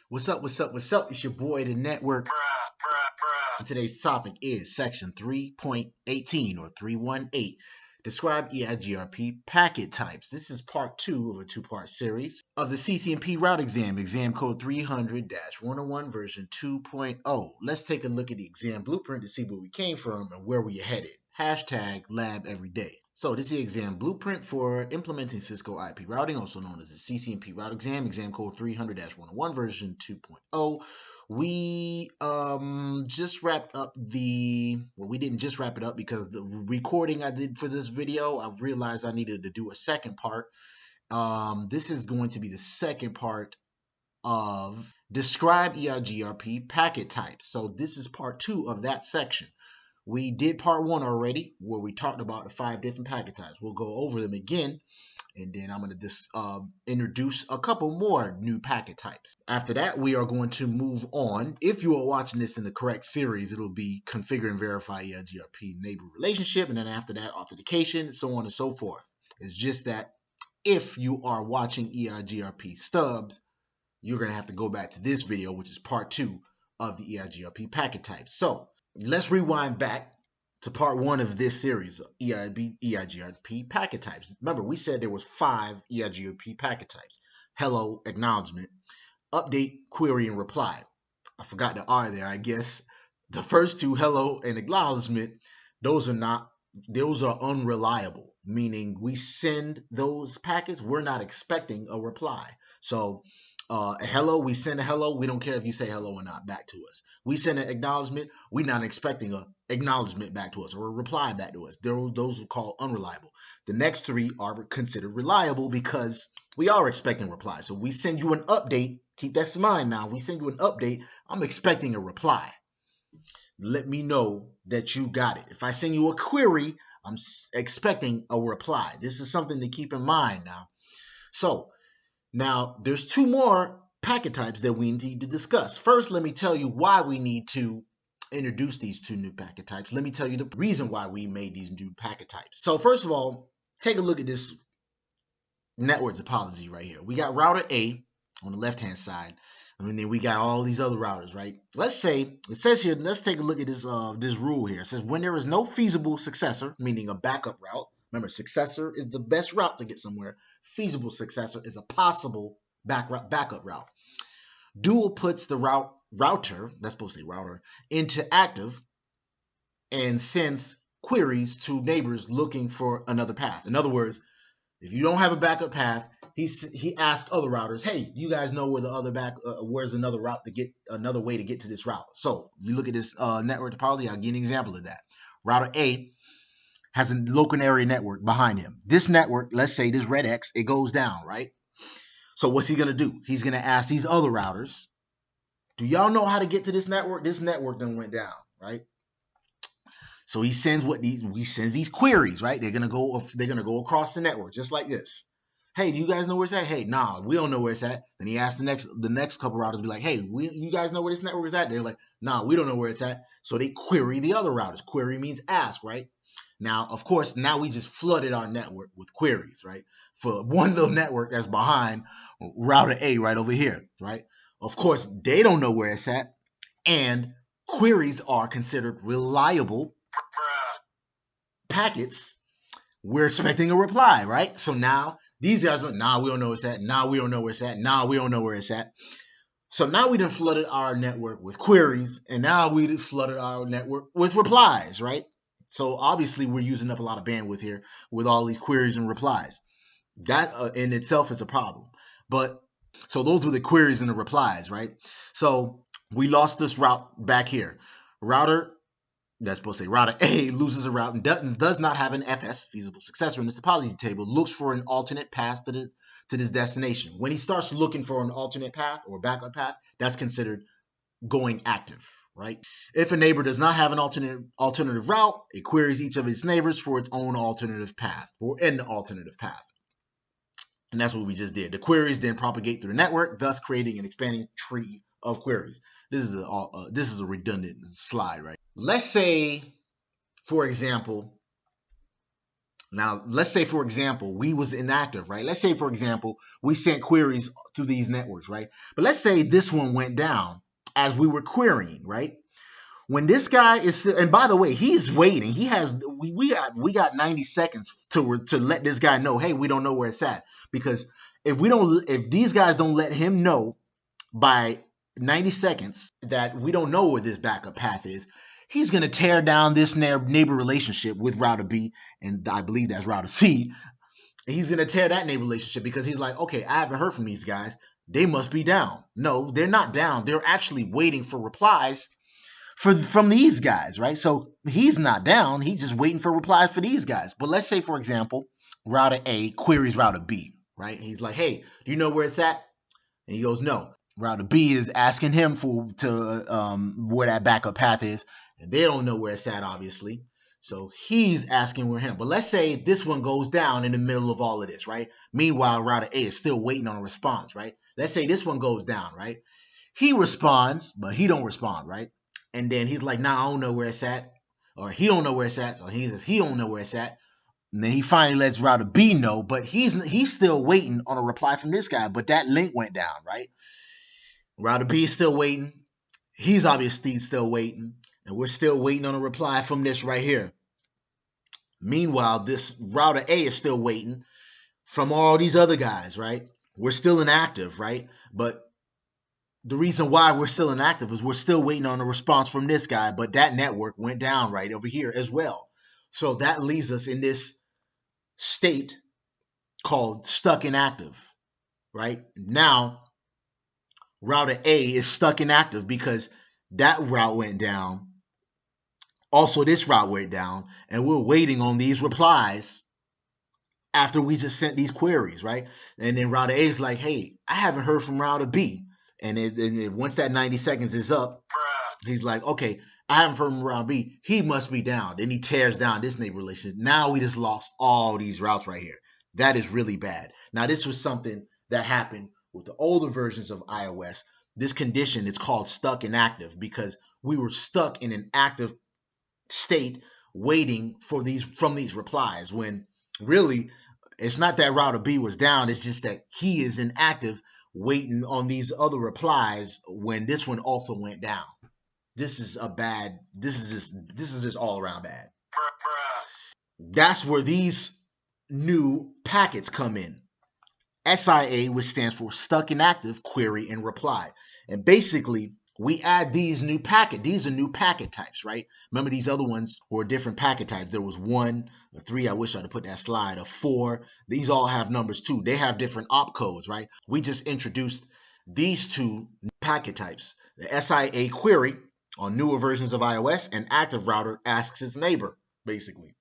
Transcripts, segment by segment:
What's up? What's up? What's up? It's your boy, the network. And today's topic is section 3.18 or 318. Describe EIGRP packet types. This is part 2 of a 2-part series of the CCNP route exam code 300-101 version 2.0. Let's take a look at the exam blueprint to see where we came from and where we are headed. Hashtag labeveryday. So this is the exam blueprint for implementing CISCO IP routing, also known as the CCNP route exam code 300-101 version 2.0. We just wrapped up we didn't just wrap it up because the recording I did for this video, I realized I needed to do a second part. This is going to be the second part of describe EIGRP packet types. So this is part 2 of that section. We did part 1 already, where we talked about the 5 different packet types. We'll go over them again, and then I'm going to introduce a couple more new packet types. After that, we are going to move on. If you are watching this in the correct series, it'll be configure and verify EIGRP neighbor relationship, and then after that, authentication, so on and so forth. It's just that if you are watching EIGRP stubs, you're going to have to go back to this video, which is part 2 of the EIGRP packet types. So let's rewind back to part 1 of this series, EIGRP packet types. Remember, we said there was 5 EIGRP packet types: hello, acknowledgement, update, query, and reply. I forgot the R there, I guess. The first 2, hello and acknowledgement, those are unreliable, meaning we send those packets, we're not expecting a reply. So hello, we send a hello. We don't care if you say hello or not back to us. We send an acknowledgement. We're not expecting an acknowledgement back to us or a reply back to us. Those are called unreliable. The next 3 are considered reliable because we are expecting replies. So we send you an update. Keep that in mind now. We send you an update. I'm expecting a reply. Let me know that you got it. If I send you a query, I'm expecting a reply. This is something to keep in mind now. So now, there's 2 more packet types that we need to discuss. First, let me tell you why we need to introduce these 2 new packet types. Let me tell you the reason why we made these new packet types. So first of all, take a look at this network topology right here. We got router A on the left-hand side, and then we got all these other routers, right? Let's say, it says here, let's take a look at this rule here. It says when there is no feasible successor, meaning a backup route. Remember, successor is the best route to get somewhere. Feasible successor is a possible backup route. Dual puts the router, that's supposed to say router, into active and sends queries to neighbors looking for another path. In other words, if you don't have a backup path, he asks other routers, hey, you guys know where the other where's another route to get, another way to get to this route. So if you look at this network topology, I'll give you an example of that. Router A has a local area network behind him. This network, let's say this red X, it goes down, right? So what's he going to do? He's going to ask these other routers, do y'all know how to get to this network? This network then went down, right? So he sends these queries, right? They're going to go across the network just like this. Hey, do you guys know where it's at? Hey, nah, we don't know where it's at. Then he asks the next couple routers, be like, hey, you guys know where this network is at? They're like, nah, we don't know where it's at. So they query the other routers. Query means ask, right? Now, of course, now we just flooded our network with queries, right? For one little network that's behind router A right over here, right? Of course, they don't know where it's at, and queries are considered reliable packets. We're expecting a reply, right? So now these guys went, nah, we don't know where it's at. Nah, we don't know where it's at. Nah, we don't know where it's at. So now we done flooded our network with queries, and now we done flooded our network with replies, right? So obviously we're using up a lot of bandwidth here with all these queries and replies. That in itself is a problem. But so those were the queries and the replies, right? So we lost this route back here. Router, that's supposed to say router A, loses a route and does not have an FS, feasible successor, in this topology table, looks for an alternate path to this destination. When he starts looking for an alternate path or backup path, that's considered going active, right? If a neighbor does not have an alternative route, it queries each of its neighbors for its own alternative path or an alternative path. And that's what we just did. The queries then propagate through the network, thus creating an expanding tree of queries. This is a redundant slide, right? Let's say, for example, Now, let's say, for example, we was inactive, right? Let's say, for example, we sent queries through these networks, right? But let's say this one went down as we were querying, right? When this guy is, and by the way, he's waiting. He has, we got 90 seconds to let this guy know, hey, we don't know where it's at. Because if these guys don't let him know by 90 seconds that we don't know where this backup path is, he's going to tear down this neighbor relationship with router B, and I believe that's router C. He's going to tear that neighbor relationship because he's like, okay, I haven't heard from these guys. They must be down. No, they're not down. They're actually waiting for replies from these guys, right? So he's not down. He's just waiting for replies for these guys. But let's say, for example, router A queries router B, right? He's like, hey, do you know where it's at? And he goes, no. Router B is asking him where that backup path is, and they don't know where it's at, obviously. So he's asking where him. But let's say this one goes down in the middle of all of this, right? Meanwhile, router A is still waiting on a response, right? Let's say this one goes down, right? He responds, but he don't respond, right? And then he's like, nah, I don't know where it's at. Or he don't know where it's at. So he says he don't know where it's at. And then he finally lets router B know, but he's still waiting on a reply from this guy. But that link went down, right? Router B is still waiting. He's obviously still waiting. And we're still waiting on a reply from this right here. Meanwhile, this router A is still waiting from all these other guys, right? We're still inactive, right? But the reason why we're still inactive is we're still waiting on a response from this guy, but that network went down right over here as well. So that leaves us in this state called stuck-in-active, right? Now, router A is stuck-in-active because that route went down. Also, this route went down, and we're waiting on these replies after we just sent these queries, right? And then router A is like, hey, I haven't heard from router B. And once that 90 seconds is up, he's like, okay, I haven't heard from router B. He must be down. Then he tears down this neighbor relationship. Now we just lost all these routes right here. That is really bad. Now, this was something that happened with the older versions of iOS. This condition is called stuck-in-active because we were stuck in an active state waiting for from these replies when really it's not that router B was down. It's just that he is inactive waiting on these other replies when this one also went down. This is just all around bad. That's where these new packets come in. SIA, which stands for Stuck-in-Active Query and Reply. And basically, we add these new packet. These are new packet types, right? Remember, these other ones were different packet types. There was 1, a 3. I wish I'd have put that slide. A 4. These all have numbers too. They have different opcodes, right? We just introduced these two packet types. The SIA query on newer versions of iOS, and active router asks its neighbor, basically.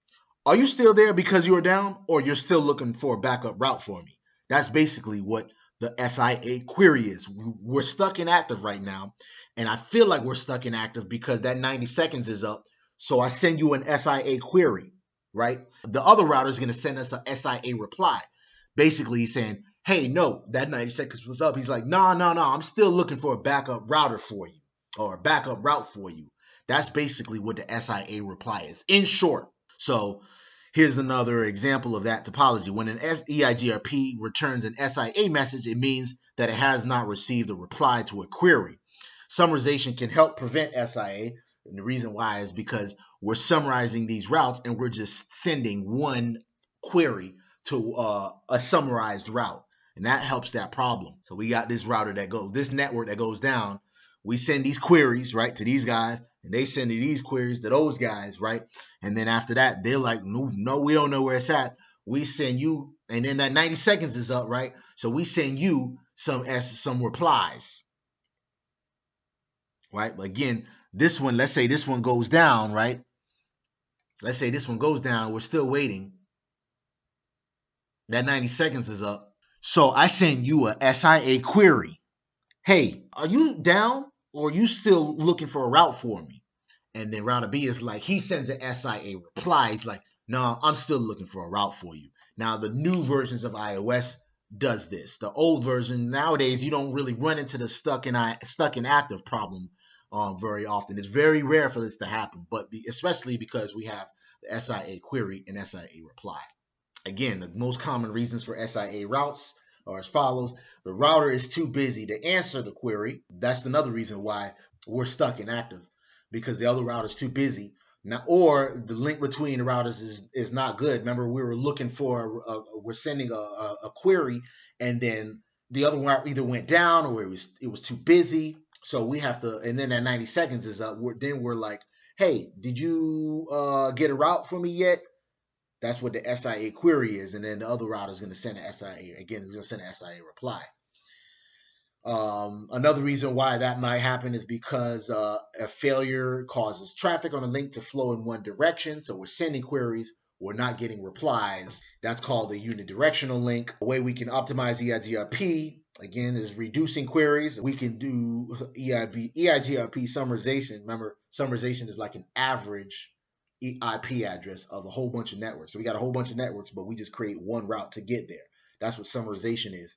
Are you still there because you are down, or you're still looking for a backup route for me? That's basically what the SIA query is. We're stuck in active right now, and I feel like we're stuck in active because that 90 seconds is up. So I send you an SIA query, right? The other router is going to send us a SIA reply. Basically, he's saying, hey, no, that 90 seconds was up. He's like, no, I'm still looking for a backup router for you, or a backup route for you. That's basically what the SIA reply is, in short. So here's another example of that topology. When an EIGRP returns an SIA message, it means that it has not received a reply to a query. Summarization can help prevent SIA, and the reason why is because we're summarizing these routes and we're just sending one query to a summarized route, and that helps that problem. So we got this this network that goes down. We send these queries, right, to these guys, and they send these queries to those guys, right? And then after that, they're like, no, we don't know where it's at. We send you, and then that 90 seconds is up, right? So we send you some replies, right? But again, this one, let's say this one goes down, right? Let's say this one goes down. We're still waiting. That 90 seconds is up. So I send you a SIA query. Hey, are you down, or are you still looking for a route for me? And then router B is like, he sends an SIA reply. He's like, no, I'm still looking for a route for you. Now, the new versions of iOS does this. The old version, nowadays, you don't really run into the stuck-in-active problem very often. It's very rare for this to happen, but especially because we have the SIA query and SIA reply. Again, the most common reasons for SIA routes are as follows. The router is too busy to answer the query. That's another reason why we're stuck inactive, because the other router is too busy. Now, or the link between the routers is not good. Remember, we were looking for, we're sending a query, and then the other route either went down or it was too busy. So we have to, and then that 90 seconds is up. Then we're like, hey, did you get a route for me yet? That's what the SIA query is, and then the other router is going to send an SIA. Again, it's going to send an SIA reply. Another reason why that might happen is because a failure causes traffic on a link to flow in one direction. So we're sending queries, we're not getting replies. That's called a unidirectional link. A way we can optimize EIGRP, again, is reducing queries. We can do EIGRP summarization. Remember, summarization is like an average IP address of a whole bunch of networks. So we got a whole bunch of networks, but we just create one route to get there. That's what summarization is.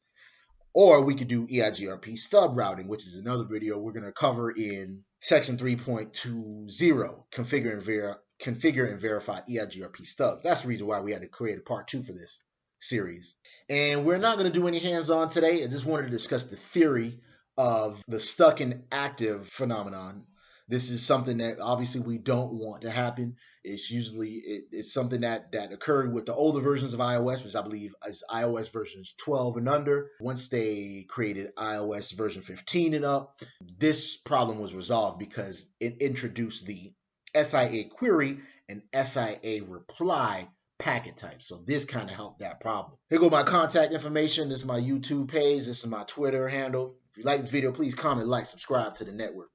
Or we could do EIGRP stub routing, which is another video we're going to cover in section 3.20, configure and verify EIGRP stubs. That's the reason why we had to create a part 2 for this series. And we're not going to do any hands-on today. I just wanted to discuss the theory of the stuck-in-active phenomenon. This is something that obviously we don't want to happen. It's usually it's something that occurred with the older versions of iOS, which I believe is iOS versions 12 and under. Once they created iOS version 15 and up, this problem was resolved because it introduced the SIA query and SIA reply packet type. So this kind of helped that problem. Here go my contact information. This is my YouTube page. This is my Twitter handle. If you like this video, please comment, like, subscribe to the network.